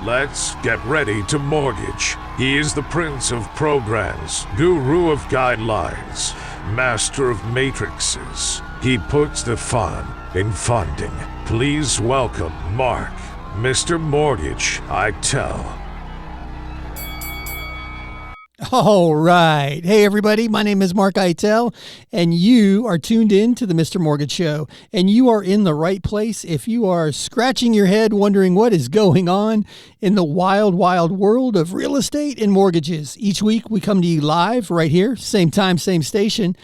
Let's get ready to mortgage. He is the prince of programs, guru of guidelines, master of matrices. He puts the fun in funding. Please welcome Mark, Mr. Mortgage, Eitel. All right. Hey, everybody. My name is Mark Eitel, and you are tuned in to the Mr. Mortgage Show. And you are in the right place if you are scratching your head wondering what is going on in the wild, wild world of real estate and mortgages. Each week, we come to you live right here, same time, same station,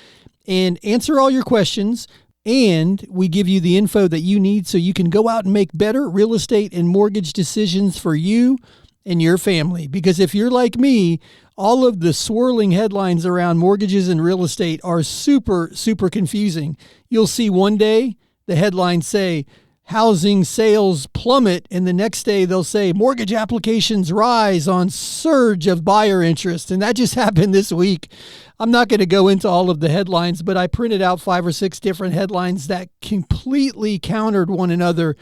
and answer all your questions. And we give you the info that you need so you can go out and make better real estate and mortgage decisions for you and your family. Because if you're like me, all of the swirling headlines around mortgages and real estate are super, super confusing. You'll see one day the headlines say housing sales plummet, and the next day they'll say mortgage applications rise on surge of buyer interest. And that just happened this week. I'm not going to go into all of the headlines, but I printed out 5 or 6 different headlines that completely countered one another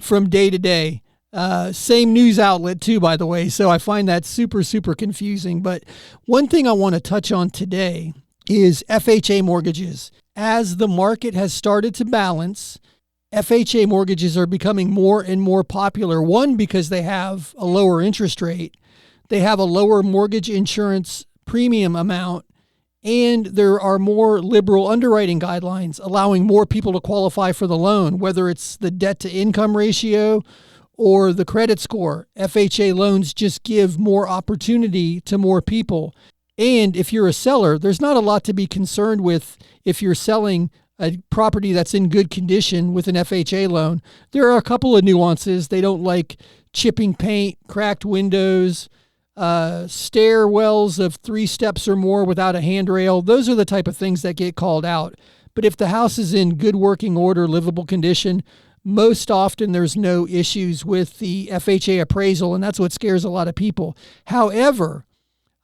from day to day. Same news outlet too, by the way. So I find that super, super confusing. But one thing I want to touch on today is FHA mortgages. As the market has started to balance, FHA mortgages are becoming more and more popular. One, because they have a lower interest rate. They have a lower mortgage insurance premium amount. And there are more liberal underwriting guidelines allowing more people to qualify for the loan, whether it's the debt to income ratio or the credit score. FHA loans just give more opportunity to more people. And if you're a seller, there's not a lot to be concerned with if you're selling a property that's in good condition with an FHA loan. There are a couple of nuances. They don't like chipping paint, cracked windows, stairwells of 3 steps or more without a handrail. Those are the type of things that get called out. But if the house is in good working order, livable condition, most often there's no issues with the FHA appraisal, and that's what scares a lot of people. However,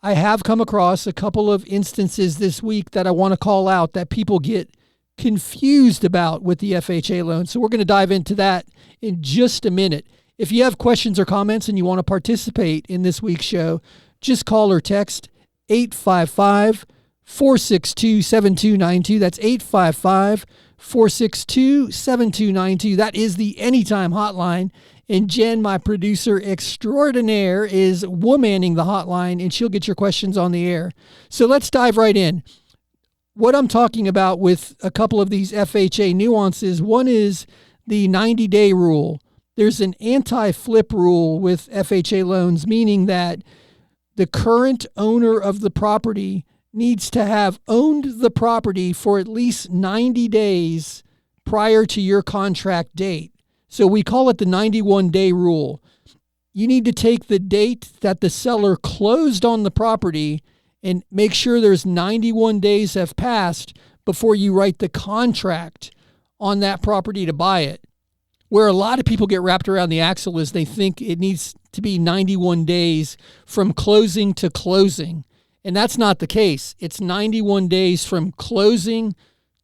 I have come across a couple of instances this week that I want to call out that people get confused about with the FHA loan. So we're going to dive into that in just a minute. If you have questions or comments and you want to participate in this week's show, just call or text 855-462-7292. That's 855-462-7292. That is the Anytime hotline. And Jen, my producer extraordinaire, is womanning the hotline, and she'll get your questions on the air. So let's dive right in. What I'm talking about with a couple of these FHA nuances, one is the 90-day rule. There's an anti-flip rule with FHA loans, meaning that the current owner of the property needs to have owned the property for at least 90 days prior to your contract date. So we call it the 91-day rule. You need to take the date that the seller closed on the property and make sure there's 91 days have passed before you write the contract on that property to buy it. Where a lot of people get wrapped around the axle is they think it needs to be 91 days from closing to closing. And that's not the case. It's 91 days from closing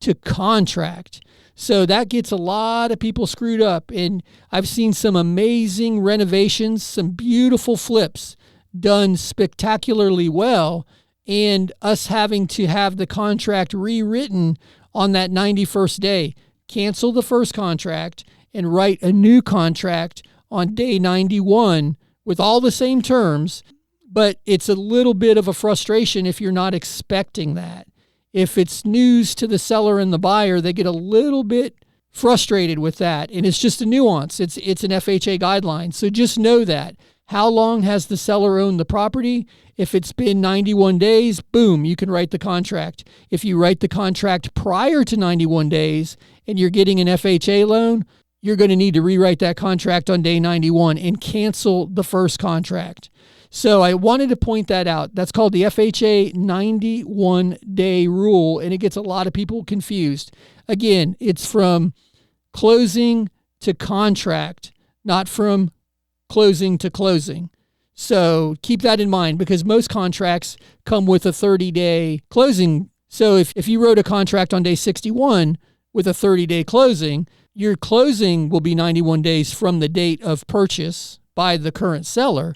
to contract. So that gets a lot of people screwed up. And I've seen some amazing renovations, some beautiful flips done spectacularly well, and us having to have the contract rewritten on that 91st day. Cancel the first contract and write a new contract on day 91 with all the same terms, but it's a little bit of a frustration if you're not expecting that. If it's news to the seller and the buyer, they get a little bit frustrated with that, and it's just a nuance. It's an FHA guideline, so just know that. How long has the seller owned the property? If it's been 91 days, boom, you can write the contract. If you write the contract prior to 91 days and you're getting an FHA loan, you're going to need to rewrite that contract on day 91 and cancel the first contract. So I wanted to point that out. That's called the FHA 91-day rule, and it gets a lot of people confused. Again, it's from closing to contract, not from closing to closing. So keep that in mind, because most contracts come with a 30-day closing. So if you wrote a contract on day 61 with a 30-day closing, your closing will be 91 days from the date of purchase, by the current seller,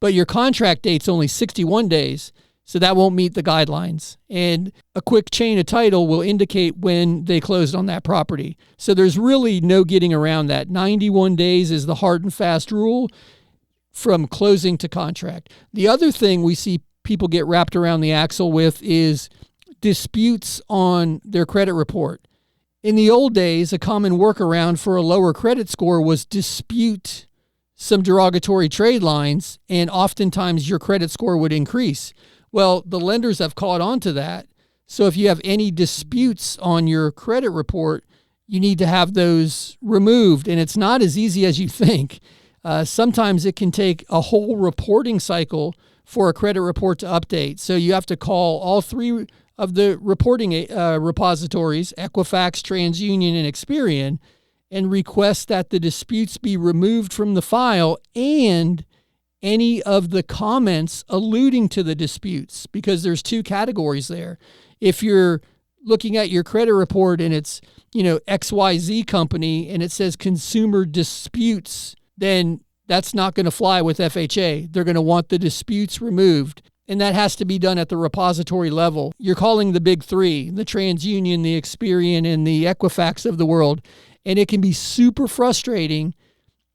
but your contract date's only 61 days. So that won't meet the guidelines. And a quick chain of title will indicate when they closed on that property. So there's really no getting around that. 91 days is the hard and fast rule from closing to contract. The other thing we see people get wrapped around the axle with is disputes on their credit report. In the old days, a common workaround for a lower credit score was dispute some derogatory trade lines, and oftentimes your credit score would increase. Well, the lenders have caught on to that. So if you have any disputes on your credit report, you need to have those removed. And it's not as easy as you think. Sometimes it can take a whole reporting cycle for a credit report to update. So you have to call all three of the reporting repositories, Equifax, TransUnion, and Experian, and request that the disputes be removed from the file and any of the comments alluding to the disputes, because there's two categories there. If you're looking at your credit report and it's, XYZ company and it says consumer disputes, then that's not going to fly with FHA. They're going to want the disputes removed. And that has to be done at the repository level. You're calling the big three, the TransUnion, the Experian, and the Equifax of the world. And it can be super frustrating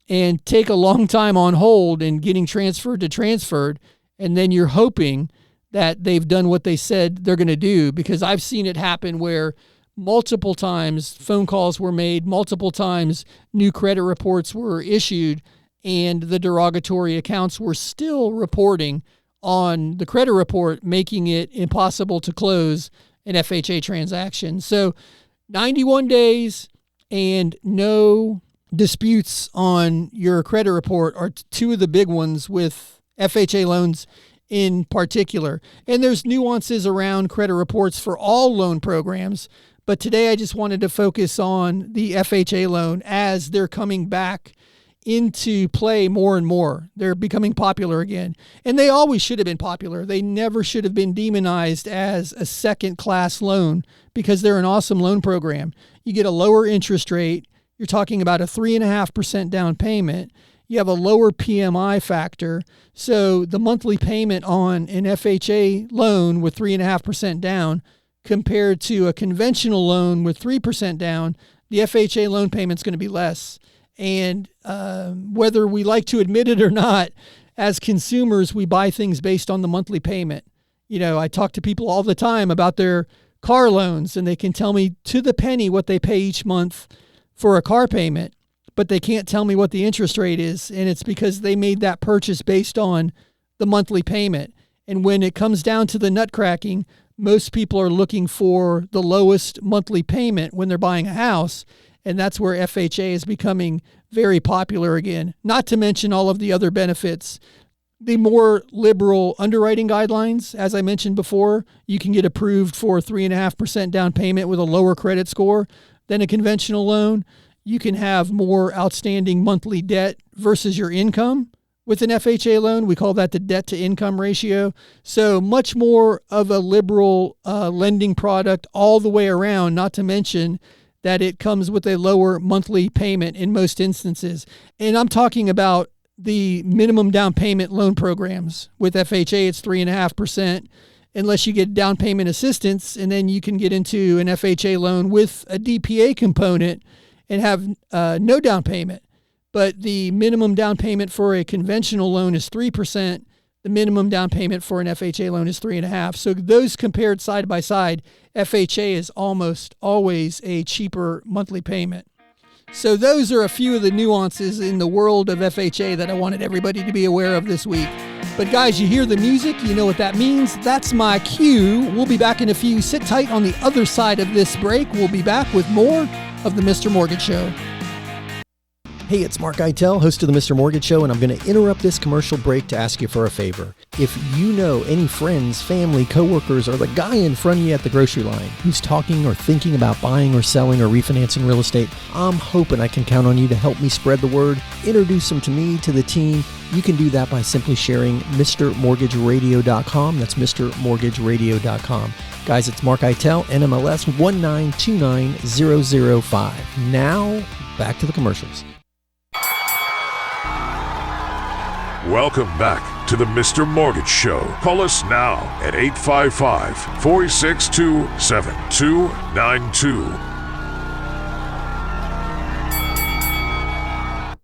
and take a long time on hold and getting transferred to transferred. And then you're hoping that they've done what they said they're going to do, because I've seen it happen where multiple times phone calls were made, multiple times new credit reports were issued, and the derogatory accounts were still reporting on the credit report, making it impossible to close an FHA transaction. So 91 days and no disputes on your credit report are two of the big ones with FHA loans in particular. And there's nuances around credit reports for all loan programs, but today I just wanted to focus on the FHA loan as they're coming back into play more and more. They're becoming popular again. And they always should have been popular. They never should have been demonized as a second-class loan, because they're an awesome loan program. You get a lower interest rate. You're talking about a 3.5% down payment. You have a lower PMI factor. So the monthly payment on an FHA loan with 3.5% down compared to a conventional loan with 3% down, the FHA loan payment's going to be less. And whether we like to admit it or not, as consumers, we buy things based on the monthly payment. I talk to people all the time about their car loans, and they can tell me to the penny what they pay each month for a car payment, but they can't tell me what the interest rate is. And it's because they made that purchase based on the monthly payment. And when it comes down to the nut cracking, most people are looking for the lowest monthly payment when they're buying a house. And that's where FHA is becoming very popular again, not to mention all of the other benefits. The more liberal underwriting guidelines, as I mentioned before, you can get approved for 3.5% down payment with a lower credit score than a conventional loan. You can have more outstanding monthly debt versus your income with an FHA loan. We call that the debt to income ratio. So much more of a liberal lending product all the way around, not to mention that it comes with a lower monthly payment in most instances. And I'm talking about the minimum down payment loan programs. With FHA, it's 3.5%, unless you get down payment assistance, and then you can get into an FHA loan with a DPA component and have no down payment. But the minimum down payment for a conventional loan is 3%. The minimum down payment for an FHA loan is 3.5%. So those compared side by side, FHA is almost always a cheaper monthly payment. So those are a few of the nuances in the world of FHA that I wanted everybody to be aware of this week. But guys, you hear the music, you know what that means. That's my cue. We'll be back in a few. Sit tight on the other side of this break. We'll be back with more of the Mr. Mortgage Show. Hey, it's Mark Eitel, host of the Mr. Mortgage Show, and I'm going to interrupt this commercial break to ask you for a favor. If you know any friends, family, coworkers, or the guy in front of you at the grocery line who's talking or thinking about buying or selling or refinancing real estate, I'm hoping I can count on you to help me spread the word, introduce them to me, to the team. You can do that by simply sharing MrMortgageRadio.com. That's MrMortgageRadio.com. Guys, it's Mark Eitel, NMLS 1929005. Now, back to the commercials. Welcome back to the Mr. Mortgage Show. Call us now at 855-462-7292.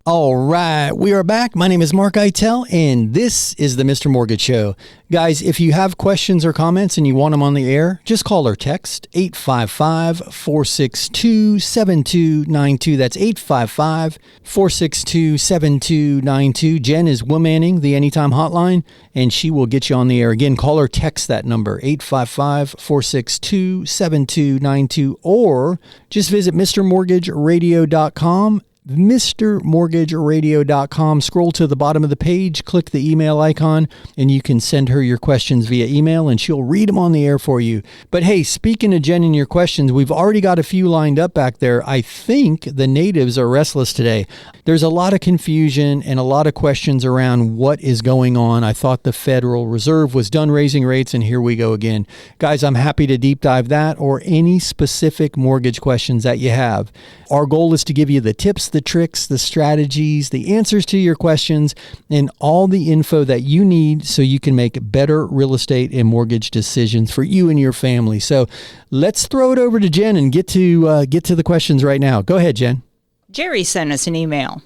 All right, we are back. My name is Mark Eitel, and this is the Mr. Mortgage Show. Guys, if you have questions or comments and you want them on the air, just call or text 855-462-7292. That's 855-462-7292. Jen is womanning the Anytime Hotline, and she will get you on the air. Again, call or text that number, 855-462-7292, or just visit MrMortgageRadio.com. MrMortgageRadio.com. Scroll to the bottom of the page, click the email icon, and you can send her your questions via email, and she'll read them on the air for you. But hey, speaking of Jen and your questions, we've already got a few lined up back there. I think the natives are restless today. There's a lot of confusion and a lot of questions around what is going on. I thought the Federal Reserve was done raising rates, and here we go again. Guys, I'm happy to deep dive that or any specific mortgage questions that you have. Our goal is to give you the tips, the tricks, the strategies, the answers to your questions, and all the info that you need so you can make better real estate and mortgage decisions for you and your family. So let's throw it over to Jen and get to the questions right now. Go ahead, Jen. Jerry sent us an email.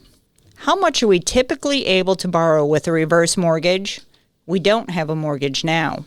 How much are we typically able to borrow with a reverse mortgage? We don't have a mortgage now.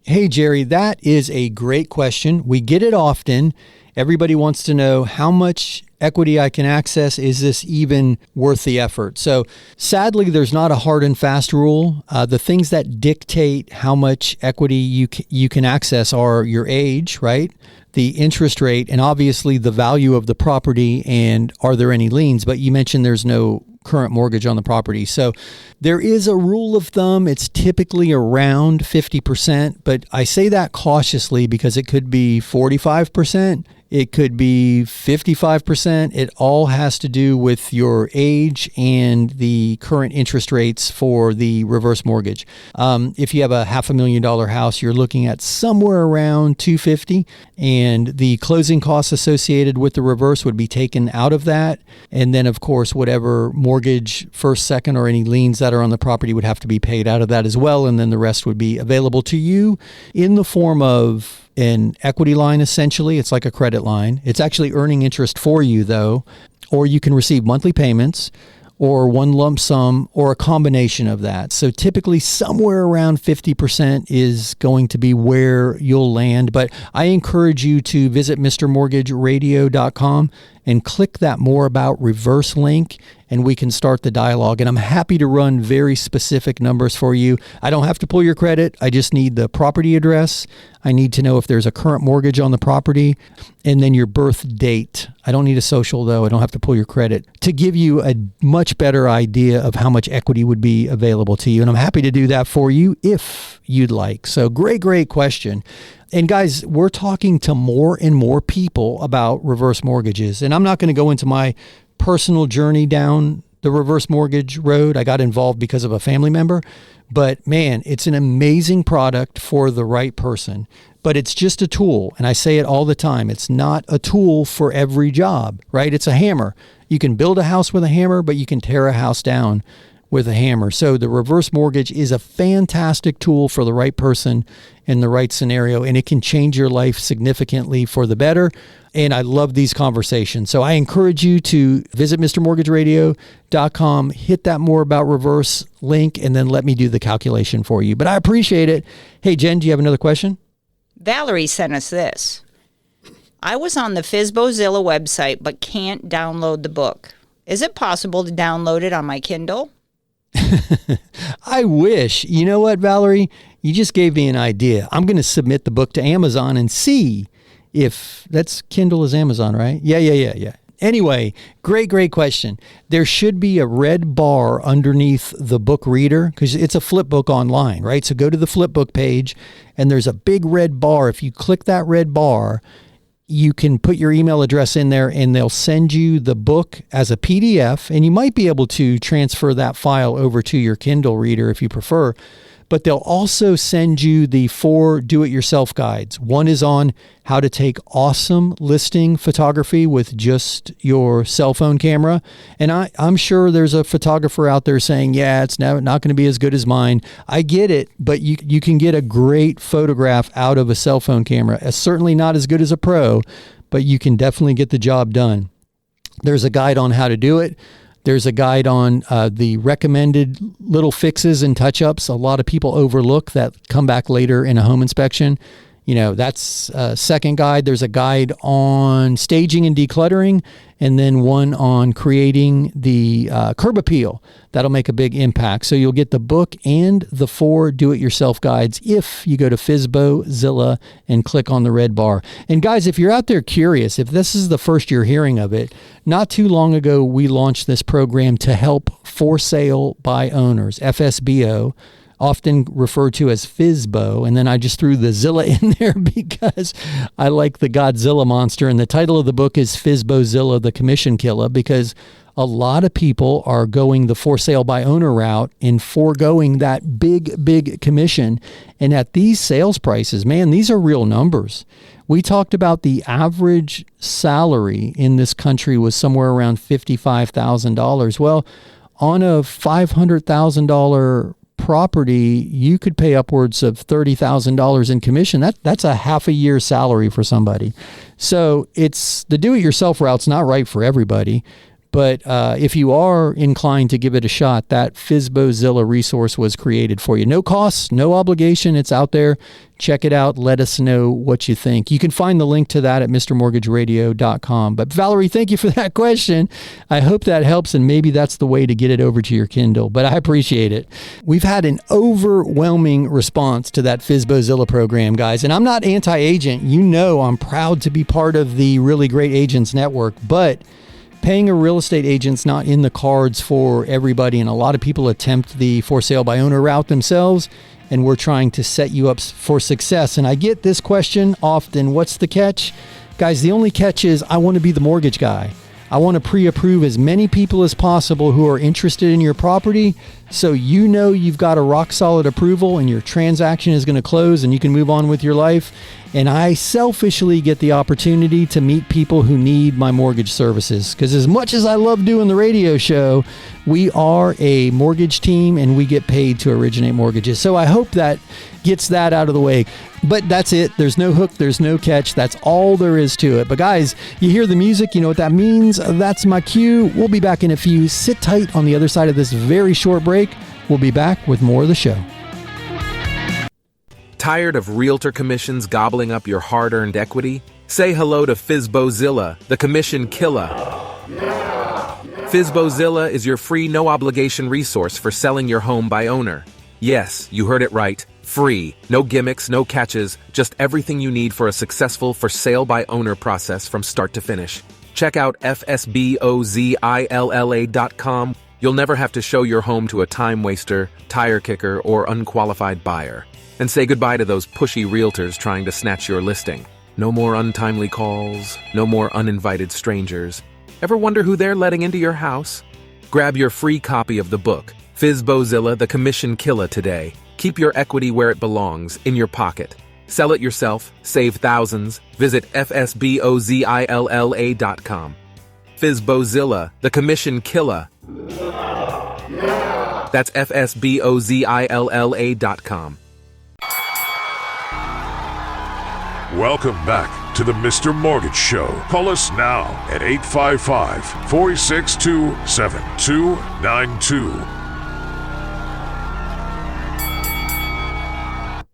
Hey, Jerry, that is a great question. We get it often. Everybody wants to know how much equity I can access. Is this even worth the effort? So sadly, there's not a hard and fast rule. The things that dictate how much equity you can access are your age, right? The interest rate, and obviously the value of the property, and are there any liens? But you mentioned there's no current mortgage on the property. So there is a rule of thumb. It's typically around 50%, but I say that cautiously because it could be 45%. It could be 55%. It all has to do with your age and the current interest rates for the reverse mortgage. If you have a $500,000 house, you're looking at somewhere around $250,000, and the closing costs associated with the reverse would be taken out of that. And then, of course, whatever mortgage, first, second, or any liens that are on the property would have to be paid out of that as well. And then the rest would be available to you in the form of an equity line. Essentially, it's like a credit line. It's actually earning interest for you, though, or you can receive monthly payments or one lump sum or a combination of that. So typically somewhere around 50% is going to be where you'll land. But I encourage you to visit MrMortgageRadio.com and click that More About Reverse link, and we can start the dialogue. And I'm happy to run very specific numbers for you. I don't have to pull your credit. I just need the property address. I need to know if there's a current mortgage on the property, and then your birth date. I don't need a social, though. I don't have to pull your credit, to give you a much better idea of how much equity would be available to you. And I'm happy to do that for you if you'd like. So great question. And guys, we're talking to more and more people about reverse mortgages. And I'm not going to go into my personal journey down the reverse mortgage road. I got involved because of a family member. But man, it's an amazing product for the right person. But it's just a tool. And I say it all the time. It's not a tool for every job, right? It's a hammer. You can build a house with a hammer, but you can tear a house down with a hammer. So the reverse mortgage is a fantastic tool for the right person in the right scenario, and it can change your life significantly for the better. And I love these conversations. So I encourage you to visit MrMortgageRadio.com, hit that More About Reverse link, and then let me do the calculation for you. But I appreciate it. Hey, Jen, do you have another question? Valerie sent us this. I was on the FSBOzilla website but can't download the book. Is it possible to download it on my Kindle? I wish. You know what, Valerie? You just gave me an idea. I'm going to submit the book to Amazon and see if that's Kindle is Amazon, right? Yeah. Anyway, great question. There should be a red bar underneath the book reader because it's a flip book online, right? So go to the flip book page and there's a big red bar. If you click that red bar, you can put your email address in there and they'll send you the book as a PDF, and you might be able to transfer that file over to your Kindle reader if you prefer. but they'll also send you the 4 do-it-yourself guides. One is on how to take awesome listing photography with just your cell phone camera. And I'm sure there's a photographer out there saying, yeah, it's not going to be as good as mine. I get it, but you can get a great photograph out of a cell phone camera. It's certainly not as good as a pro, but you can definitely get the job done. There's a guide on how to do it. There's a guide on the recommended little fixes and touch-ups a lot of people overlook that come back later in a home inspection. That's a second guide. There's a guide on staging and decluttering, and then one on creating the curb appeal. That'll make a big impact. So you'll get the book and the 4 do-it-yourself guides if you go to FSBOzilla and click on the red bar. And guys, if you're out there curious, if this is the first you're hearing of it, not too long ago we launched this program to help for sale by owners, FSBO, often referred to as FSBO, and then I just threw the Zilla in there because I like the Godzilla monster, and the title of the book is FSBOzilla, the Commission Killer, because a lot of people are going the for sale by owner route and foregoing that big commission. And at these sales prices, man, these are real numbers. We talked about the average salary in this country was somewhere around $55,000. Well, on a $500,000 property, you could pay upwards of $30,000 in commission. That's a half a year's salary for somebody. So it's the do-it-yourself route's not right for everybody. But if you are inclined to give it a shot, that FSBOzilla resource was created for you. No cost, no obligation. It's out there. Check it out. Let us know what you think. You can find the link to that at mrmortgageradio.com. But Valerie, thank you for that question. I hope that helps, and maybe that's the way to get it over to your Kindle. But I appreciate it. We've had an overwhelming response to that FSBOzilla program, guys. And I'm not anti-agent. I'm proud to be part of the Really Great Agents Network. But paying a real estate agent's not in the cards for everybody, and a lot of people attempt the for sale by owner route themselves, and we're trying to set you up for success. And I get this question often, what's the catch? Guys, the only catch is I want to be the mortgage guy. I want to pre-approve as many people as possible who are interested in your property, so you've got a rock solid approval and your transaction is going to close and you can move on with your life. And I selfishly get the opportunity to meet people who need my mortgage services, because as much as I love doing the radio show, we are a mortgage team and we get paid to originate mortgages. So I hope that gets that out of the way. But that's it. There's no hook. There's no catch. That's all there is to it. But guys, you hear the music. You know what that means. That's my cue. We'll be back in a few. Sit tight on the other side of this very short break. We'll be back with more of the show. Tired of realtor commissions gobbling up your hard-earned equity? Say hello to FSBOzilla, the commission killer. FSBOzilla is your free, no-obligation resource for selling your home by owner. Yes, you heard it right. Free. No gimmicks, no catches, just everything you need for a successful for sale by owner process from start to finish. Check out FSBOZILLA.com. You'll never have to show your home to a time waster, tire kicker, or unqualified buyer. And say goodbye to those pushy realtors trying to snatch your listing. No more untimely calls, no more uninvited strangers. Ever wonder who they're letting into your house? Grab your free copy of the book, FSBOzilla, the Commission Killer, today. Keep your equity where it belongs, in your pocket. Sell it yourself, save thousands. Visit FSBOZILLA.com. FSBOzilla, the Commission Killer. That's FSBOZILLA.com. Welcome back to the Mr. Mortgage Show. Call us now at 855-462-7292.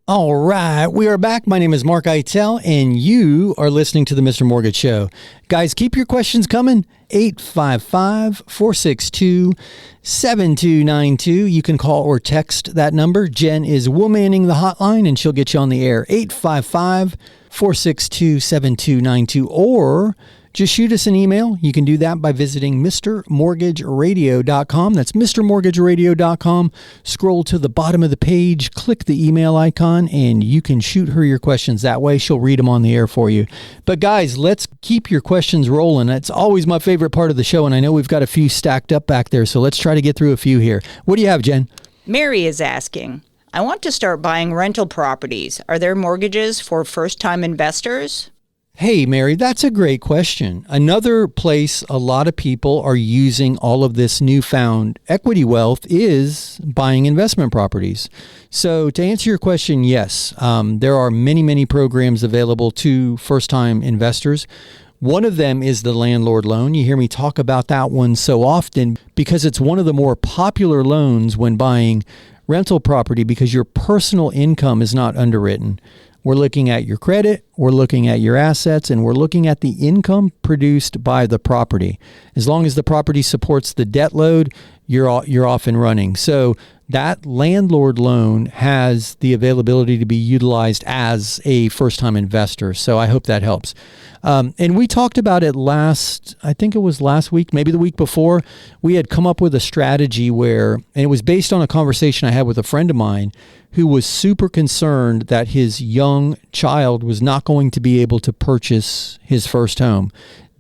All right, we are back. My name is Mark Eitel, and you are listening to the Mr. Mortgage Show. Guys, keep your questions coming. 855-462-7292. You can call or text that number. Jen is womanning the hotline, and she'll get you on the air. 855-462-7292. Or just shoot us an email. You can do that by visiting mrmortgageradio.com. That's mrmortgageradio.com. Scroll to the bottom of the page, click the email icon, and you can shoot her your questions that way. She'll read them on the air for you. But guys, let's keep your questions rolling. That's always my favorite part of the show, and I know we've got a few stacked up back there, so let's try to get through a few here. What do you have, Jen? Mary is asking, I want to start buying rental properties. Are there mortgages for first-time investors? Hey, Mary, that's a great question. Another place a lot of people are using all of this newfound equity wealth is buying investment properties. So to answer your question, yes, there are many, many programs available to first-time investors. One of them is the landlord loan. You hear me talk about that one so often because it's one of the more popular loans when buying rental property because your personal income is not underwritten. We're looking at your credit, we're looking at your assets, and we're looking at the income produced by the property. As long as the property supports the debt load, you're off and running. So that landlord loan has the availability to be utilized as a first-time investor. So I hope that helps. And we talked about it I think it was last week, maybe the week before. We had come up with a strategy and it was based on a conversation I had with a friend of mine who was super concerned that his young child was not going to be able to purchase his first home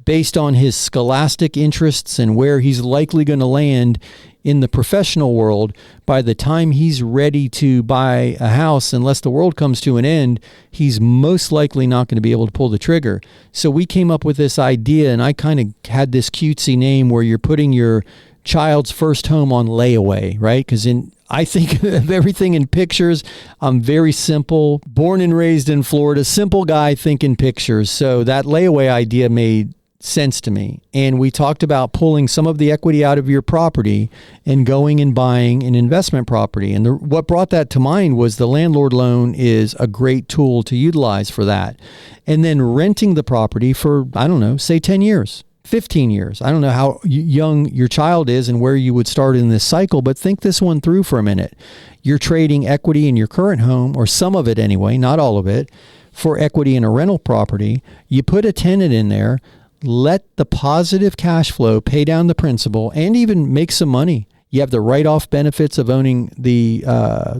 based on his scholastic interests and where he's likely going to land in the professional world. By the time he's ready to buy a house, unless the world comes to an end, he's most likely not going to be able to pull the trigger. So we came up with this idea, and I kind of had this cutesy name where you're putting your child's first home on layaway, right? Because I think of everything in pictures. I'm very simple, born and raised in Florida, simple guy thinking pictures. So that layaway idea made sense to me. And we talked about pulling some of the equity out of your property and going and buying an investment property. And what brought that to mind was the landlord loan is a great tool to utilize for that. And then renting the property for, I don't know, say 10 years. 15 years. I don't know how young your child is and where you would start in this cycle, but think this one through for a minute. You're trading equity in your current home, or some of it anyway, not all of it, for equity in a rental property. You put a tenant in there, let the positive cash flow pay down the principal and even make some money. You have the write-off benefits of owning the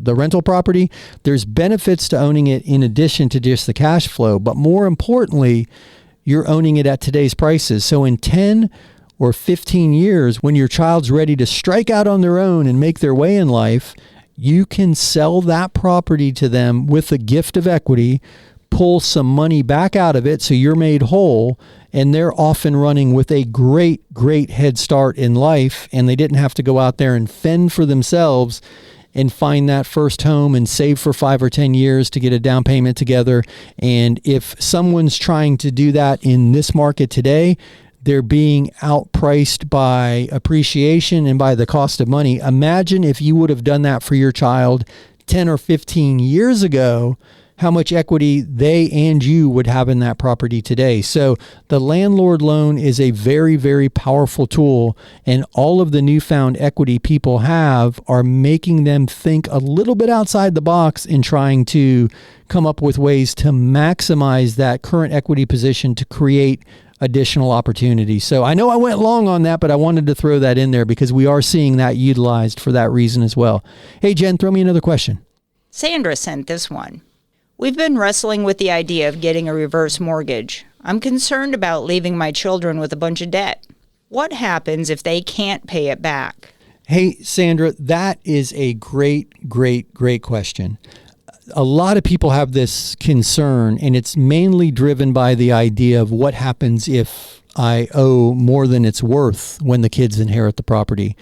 rental property. There's benefits to owning it in addition to just the cash flow, but more importantly, you're owning it at today's prices. So in 10 or 15 years, when your child's ready to strike out on their own and make their way in life, you can sell that property to them with a gift of equity, pull some money back out of it so you're made whole, and they're off and running with a great, great head start in life, and they didn't have to go out there and fend for themselves and find that first home and save for 5 or 10 years to get a down payment together. And if someone's trying to do that in this market today, they're being outpriced by appreciation and by the cost of money. Imagine if you would have done that for your child 10 or 15 years ago, how much equity they and you would have in that property today. So the landlord loan is a very, very powerful tool, and all of the newfound equity people have are making them think a little bit outside the box in trying to come up with ways to maximize that current equity position to create additional opportunities. So I know I went long on that, but I wanted to throw that in there because we are seeing that utilized for that reason as well. Hey, Jen, throw me another question. Sandra sent this one. We've been wrestling with the idea of getting a reverse mortgage. I'm concerned about leaving my children with a bunch of debt. What happens if they can't pay it back? Hey, Sandra, that is a great, great, great question. A lot of people have this concern, and it's mainly driven by the idea of what happens if I owe more than it's worth when the kids inherit the property.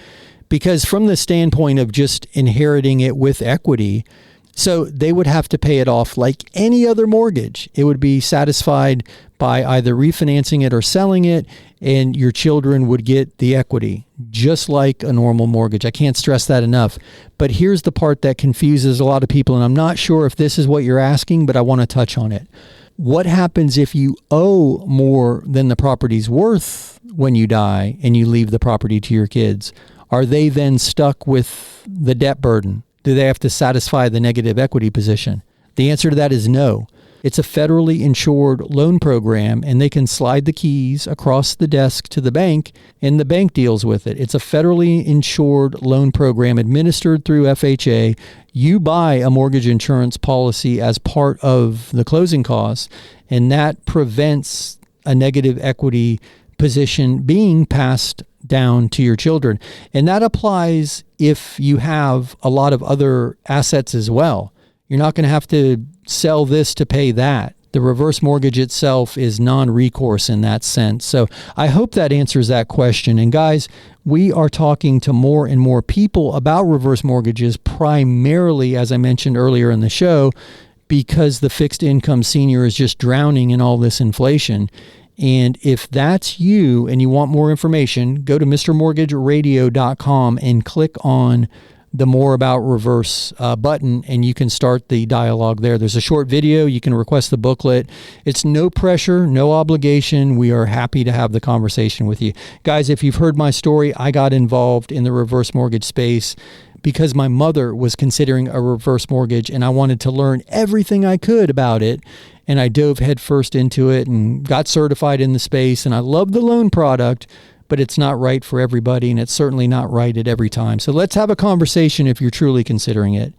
Because from the standpoint of just inheriting it with equity, so they would have to pay it off like any other mortgage. It would be satisfied by either refinancing it or selling it, and your children would get the equity, just like a normal mortgage. I can't stress that enough. But here's the part that confuses a lot of people, and I'm not sure if this is what you're asking, but I want to touch on it. What happens if you owe more than the property's worth when you die and you leave the property to your kids? Are they then stuck with the debt burden? Do they have to satisfy the negative equity position? The answer to that is no. It's a federally insured loan program, and they can slide the keys across the desk to the bank, and the bank deals with it. It's a federally insured loan program administered through FHA. You buy a mortgage insurance policy as part of the closing costs, and that prevents a negative equity position being passed down to your children. And that applies if you have a lot of other assets as well. You're not going to have to sell this to pay that. The reverse mortgage itself is non-recourse in that sense. So I hope that answers that question. And guys, we are talking to more and more people about reverse mortgages, primarily, as I mentioned earlier in the show, because the fixed income senior is just drowning in all this inflation. And if that's you and you want more information, go to mrmortgageradio.com and click on the More About Reverse button, and you can start the dialogue there. There's a short video. You can request the booklet. It's no pressure, no obligation. We are happy to have the conversation with you. Guys, if you've heard my story, I got involved in the reverse mortgage space because my mother was considering a reverse mortgage, and I wanted to learn everything I could about it. And I dove headfirst into it and got certified in the space, and I love the loan product, but it's not right for everybody, and it's certainly not right at every time. So let's have a conversation if you're truly considering it.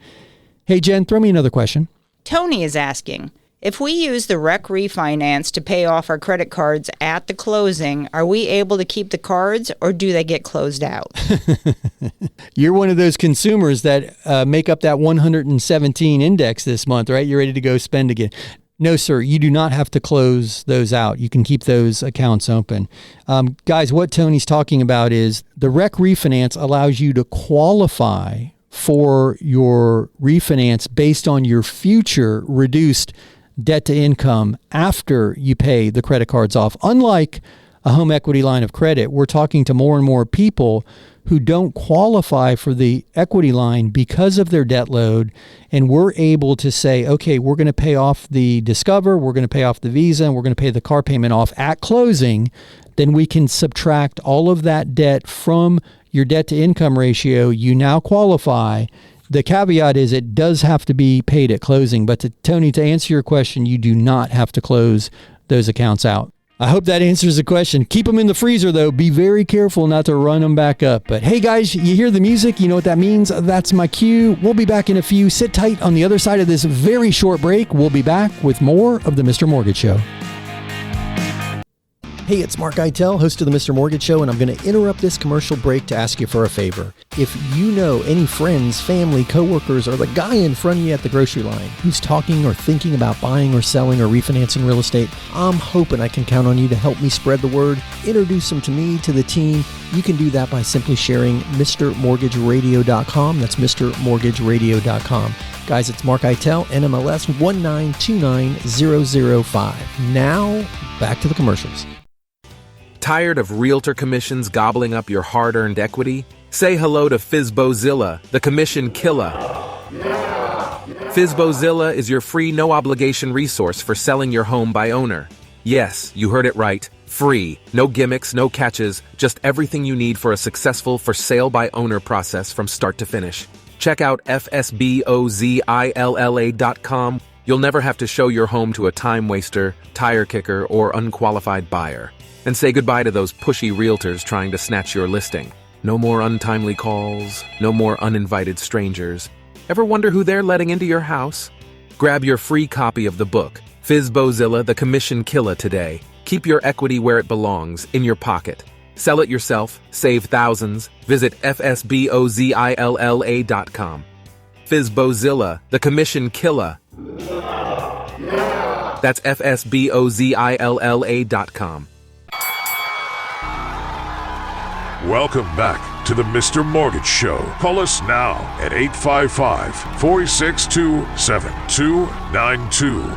Hey, Jen, throw me another question. Tony is asking, if we use the rec refinance to pay off our credit cards at the closing, are we able to keep the cards or do they get closed out? You're one of those consumers that make up that 117 index this month, right? You're ready to go spend again. No, sir, you do not have to close those out. You can keep those accounts open. Guys, what Tony's talking about is the rec refinance allows you to qualify for your refinance based on your future reduced debt to income after you pay the credit cards off. Unlike a home equity line of credit, we're talking to more and more people who don't qualify for the equity line because of their debt load. And we're able to say, okay, we're going to pay off the Discover, we're going to pay off the Visa, and we're going to pay the car payment off at closing. Then we can subtract all of that debt from your debt to income ratio. You now qualify. The caveat is it does have to be paid at closing. But Tony, to answer your question, you do not have to close those accounts out. I hope that answers the question. Keep them in the freezer, though. Be very careful not to run them back up. But hey, guys, you hear the music? You know what that means? That's my cue. We'll be back in a few. Sit tight on the other side of this very short break. We'll be back with more of the Mr. Mortgage Show. Hey, it's Mark Eitel, host of the Mr. Mortgage Show, and I'm going to interrupt this commercial break to ask you for a favor. If you know any friends, family, coworkers, or the guy in front of you at the grocery line who's talking or thinking about buying or selling or refinancing real estate, I'm hoping I can count on you to help me spread the word, introduce them to me, to the team. You can do that by simply sharing mrmortgageradio.com. That's mrmortgageradio.com. Guys, it's Mark Eitel, NMLS 1929005. Now, back to the commercials. Tired of realtor commissions gobbling up your hard-earned equity? Say hello to FSBOzilla, the commission killer. FSBOzilla is your free, no-obligation resource for selling your home by owner. Yes, you heard it right. Free. No gimmicks, no catches, just everything you need for a successful for-sale-by-owner process from start to finish. Check out FSBOzilla.com. You'll never have to show your home to a time waster, tire kicker, or unqualified buyer. And say goodbye to those pushy realtors trying to snatch your listing. No more untimely calls, no more uninvited strangers. Ever wonder who they're letting into your house? Grab your free copy of the book, FSBOzilla, the Commission Killer, today. Keep your equity where it belongs, in your pocket. Sell it yourself, save thousands. Visit FSBOzilla.com. FSBOzilla, the Commission Killer. That's FSBOzilla.com. Welcome back to the Mr. Mortgage Show. Call us now at 855-462-7292.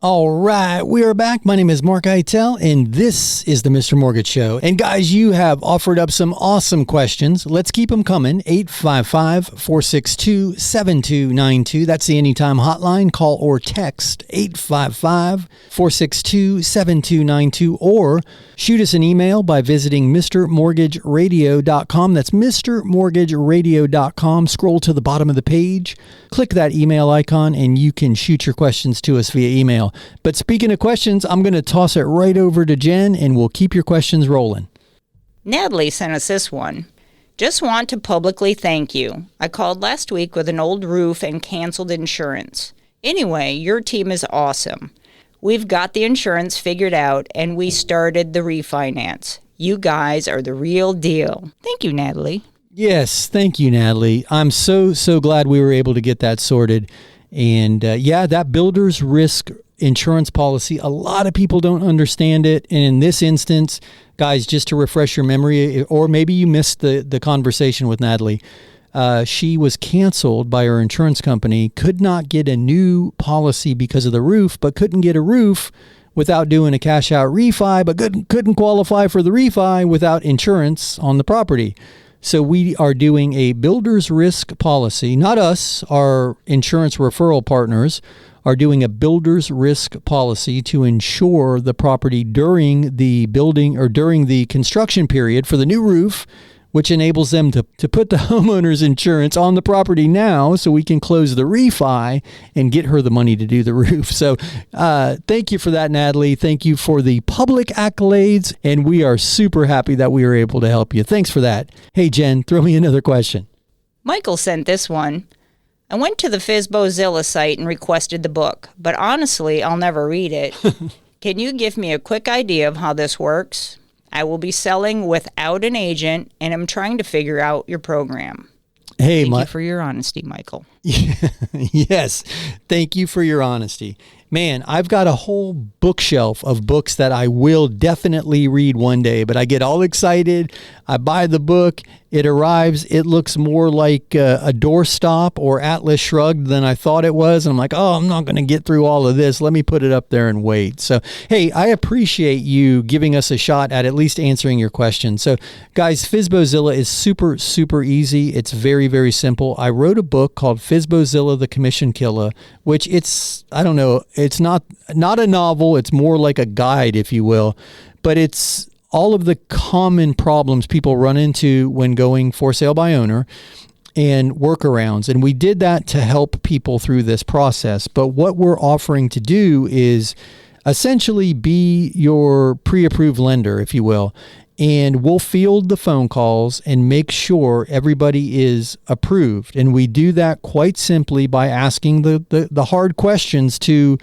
All right, we are back. My name is Mark Eitel, and this is the Mr. Mortgage Show. And guys, you have offered up some awesome questions. Let's keep them coming. 855-462-7292. That's the Anytime hotline. Call or text 855-462-7292, or shoot us an email by visiting mrmortgageradio.com. That's mrmortgageradio.com. Scroll to the bottom of the page, click that email icon, and you can shoot your questions to us via email. But speaking of questions, I'm going to toss it right over to Jen, and we'll keep your questions rolling. Natalie sent us this one. Just want to publicly thank you. I called last week with an old roof and canceled insurance. Anyway, your team is awesome. We've got the insurance figured out, and we started the refinance. You guys are the real deal. Thank you, Natalie. Yes, thank you, Natalie. I'm so glad we were able to get that sorted. And that builder's risk insurance policy, a lot of people don't understand it. And in this instance, guys, just to refresh your memory, or maybe you missed the conversation with Natalie, she was canceled by her insurance company, could not get a new policy because of the roof, but couldn't get a roof without doing a cash out refi, but couldn't qualify for the refi without insurance on the property. So we are doing a builder's risk policy. Not us, our insurance referral partners are doing a builder's risk policy to insure the property during the building or during the construction period for the new roof, which enables them to put the homeowner's insurance on the property now so we can close the refi and get her the money to do the roof. So thank you for that, Natalie. Thank you for the public accolades, and we are super happy that we were able to help you. Thanks for that. Hey, Jen, throw me another question. Michael sent this one. I went to the FSBOzilla site and requested the book, but honestly, I'll never read it. Can you give me a quick idea of how this works? I will be selling without an agent, and I'm trying to figure out your program. Hey, Thank you for your honesty, Michael. Yes, thank you for your honesty. Man, I've got a whole bookshelf of books that I will definitely read one day, but I get all excited. I buy the book. It arrives. It looks more like a doorstop or Atlas Shrugged than I thought it was. And I'm like, oh, I'm not going to get through all of this. Let me put it up there and wait. So, hey, I appreciate you giving us a shot at least answering your question. So, guys, FSBOzilla is super, super easy. It's very, very simple. I wrote a book called FSBOzilla, the Commission Killer, which it's not a novel. It's more like a guide, if you will, but it's all of the common problems people run into when going for sale by owner and workarounds. And we did that to help people through this process. But what we're offering to do is essentially be your pre-approved lender, if you will. And we'll field the phone calls and make sure everybody is approved. And we do that quite simply by asking the hard questions to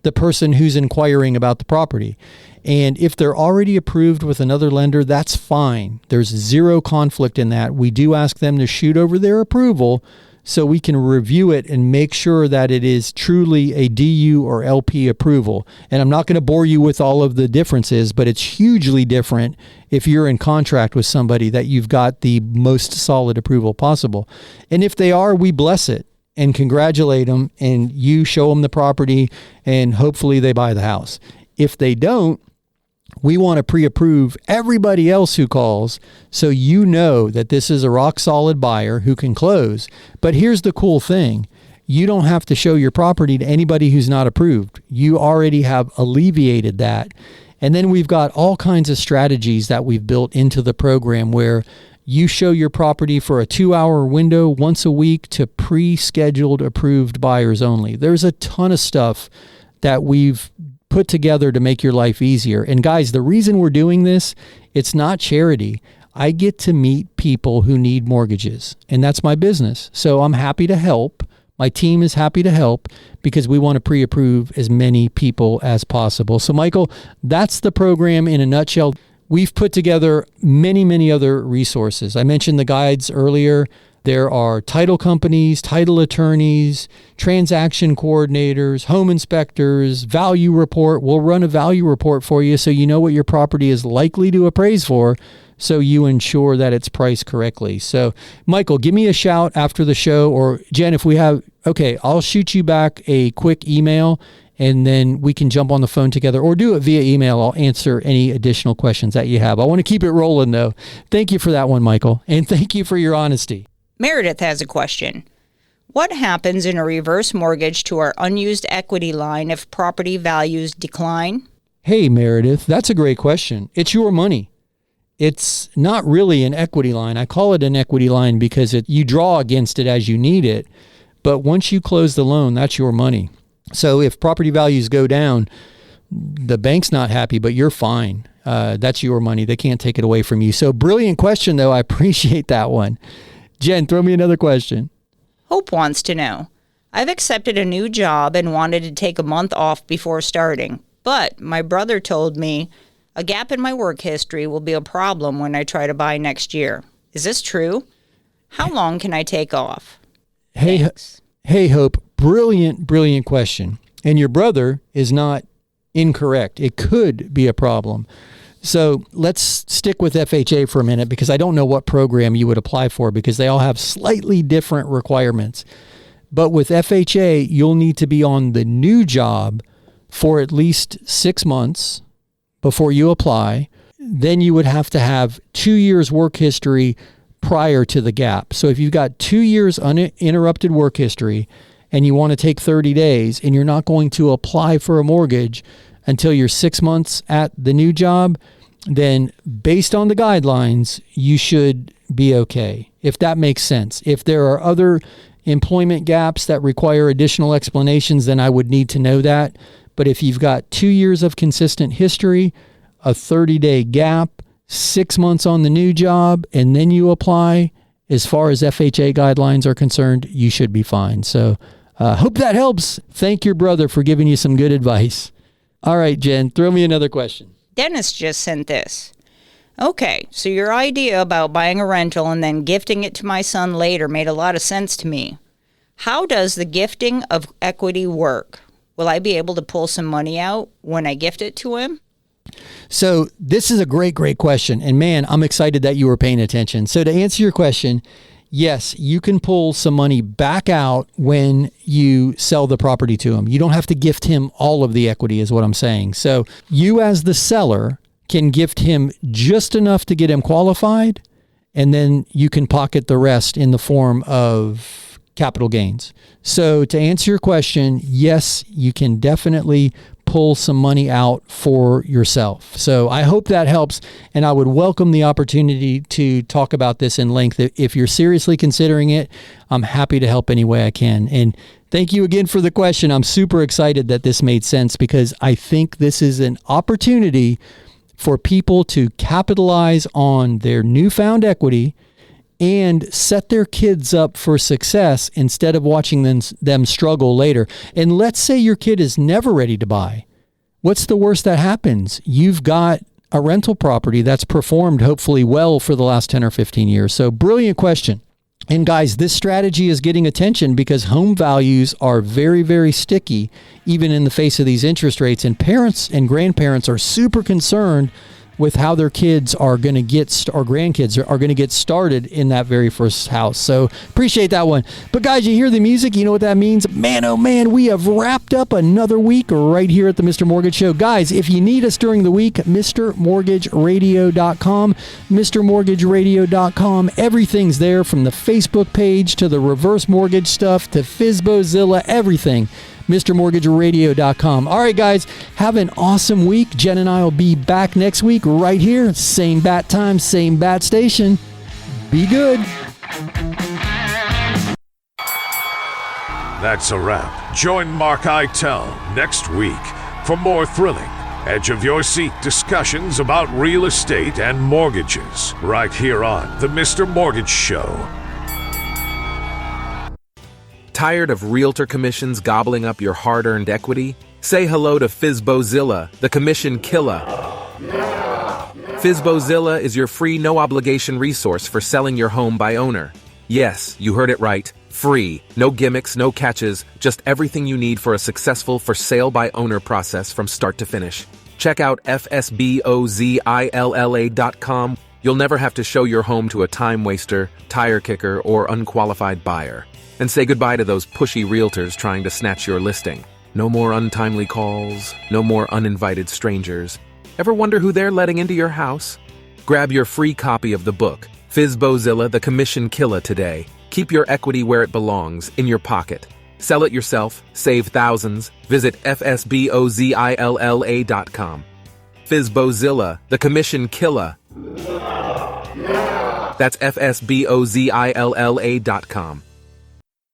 the person who's inquiring about the property. And if they're already approved with another lender, that's fine. There's zero conflict in that. We do ask them to shoot over their approval so we can review it and make sure that it is truly a DU or LP approval. And I'm not going to bore you with all of the differences, but it's hugely different if you're in contract with somebody that you've got the most solid approval possible. And if they are, we bless it and congratulate them, and you show them the property, and hopefully they buy the house. If they don't, we want to pre-approve everybody else who calls so you know that this is a rock-solid buyer who can close. But here's the cool thing. You don't have to show your property to anybody who's not approved. You already have alleviated that. And then we've got all kinds of strategies that we've built into the program where you show your property for a 2-hour window once a week to pre-scheduled approved buyers only. There's a ton of stuff that we've put together to make your life easier. And guys, the reason we're doing this, it's not charity. I get to meet people who need mortgages, and that's my business. So I'm happy to help. My team is happy to help because we want to pre-approve as many people as possible. So Michael, that's the program in a nutshell. We've put together many, many other resources. I mentioned the guides earlier. There are title companies, title attorneys, transaction coordinators, home inspectors, value report. We'll run a value report for you so you know what your property is likely to appraise for, so you ensure that it's priced correctly. So, Michael, give me a shout after the show, or Jen, if we have, okay, I'll shoot you back a quick email and then we can jump on the phone together, or do it via email. I'll answer any additional questions that you have. I want to keep it rolling though. Thank you for that one, Michael. And thank you for your honesty. Meredith has a question. What happens in a reverse mortgage to our unused equity line if property values decline? Hey, Meredith, that's a great question. It's your money. It's not really an equity line. I call it an equity line because you draw against it as you need it. But once you close the loan, that's your money. So if property values go down, the bank's not happy, but you're fine. That's your money. They can't take it away from you. So brilliant question, though. I appreciate that one. Jen, throw me another question. Hope wants to know, I've accepted a new job and wanted to take a month off before starting, but my brother told me a gap in my work history will be a problem when I try to buy next year. Is this true? How long can I take off? Thanks. Hey, Hope, brilliant question. And your brother is not incorrect. It could be a problem. So let's stick with FHA for a minute, because I don't know what program you would apply for, because they all have slightly different requirements. But with FHA, you'll need to be on the new job for at least 6 months before you apply. Then you would have to have 2 years work history prior to the gap. So if you've got 2 years uninterrupted work history and you want to take 30 days and you're not going to apply for a mortgage until you're 6 months at the new job, then based on the guidelines, you should be okay, if that makes sense. If there are other employment gaps that require additional explanations, then I would need to know that. But if you've got 2 years of consistent history, a 30-day gap, 6 months on the new job, and then you apply, as far as FHA guidelines are concerned, you should be fine. So hope that helps. Thank your brother for giving you some good advice. All right, Jen, throw me another question. Dennis just sent this. Okay, so your idea about buying a rental and then gifting it to my son later made a lot of sense to me. How does the gifting of equity work? Will I be able to pull some money out when I gift it to him? So this is a great question. And man, I'm excited that you were paying attention. So to answer your question, yes, you can pull some money back out when you sell the property to him. You don't have to gift him all of the equity, is what I'm saying. So you as the seller can gift him just enough to get him qualified, and then you can pocket the rest in the form of capital gains. So to answer your question, yes, you can definitely pull some money out for yourself. So I hope that helps, and I would welcome the opportunity to talk about this in length. If you're seriously considering it, I'm happy to help any way I can. And thank you again for the question. I'm super excited that this made sense, because I think this is an opportunity for people to capitalize on their newfound equity and set their kids up for success instead of watching them struggle later. And let's say your kid is never ready to buy. What's the worst that happens? You've got a rental property that's performed hopefully well for the last 10 or 15 years. So brilliant question. And guys, this strategy is getting attention because home values are very, very sticky, even in the face of these interest rates. And parents and grandparents are super concerned with how their kids are going to get, or grandkids are going to get started in that very first house. So appreciate that one. But guys, you hear the music, you know what that means? Man, oh man, we have wrapped up another week right here at the Mr. Mortgage Show. Guys, if you need us during the week, MrMortgageRadio.com, MrMortgageRadio.com. Everything's there, from the Facebook page to the reverse mortgage stuff to FSBOzilla, everything. MrMortgageRadio.com. All right, guys, have an awesome week. Jen and I will be back next week right here. Same bat time, same bat station. Be good. That's a wrap. Join Mark Eitel next week for more thrilling, edge-of-your-seat discussions about real estate and mortgages right here on The Mr. Mortgage Show. Tired of realtor commissions gobbling up your hard-earned equity? Say hello to FSBOzilla, the commission killer. FSBOzilla is your free, no-obligation resource for selling your home by owner. Yes, you heard it right. Free. No gimmicks, no catches, just everything you need for a successful for-sale-by-owner process from start to finish. Check out FSBOzilla.com. You'll never have to show your home to a time waster, tire kicker, or unqualified buyer. And say goodbye to those pushy realtors trying to snatch your listing. No more untimely calls, no more uninvited strangers. Ever wonder who they're letting into your house? Grab your free copy of the book, FSBOzilla, the Commission Killer, today. Keep your equity where it belongs, in your pocket. Sell it yourself, save thousands. Visit FSBOzilla.com. FSBOzilla, the Commission Killer. That's FSBOzilla.com.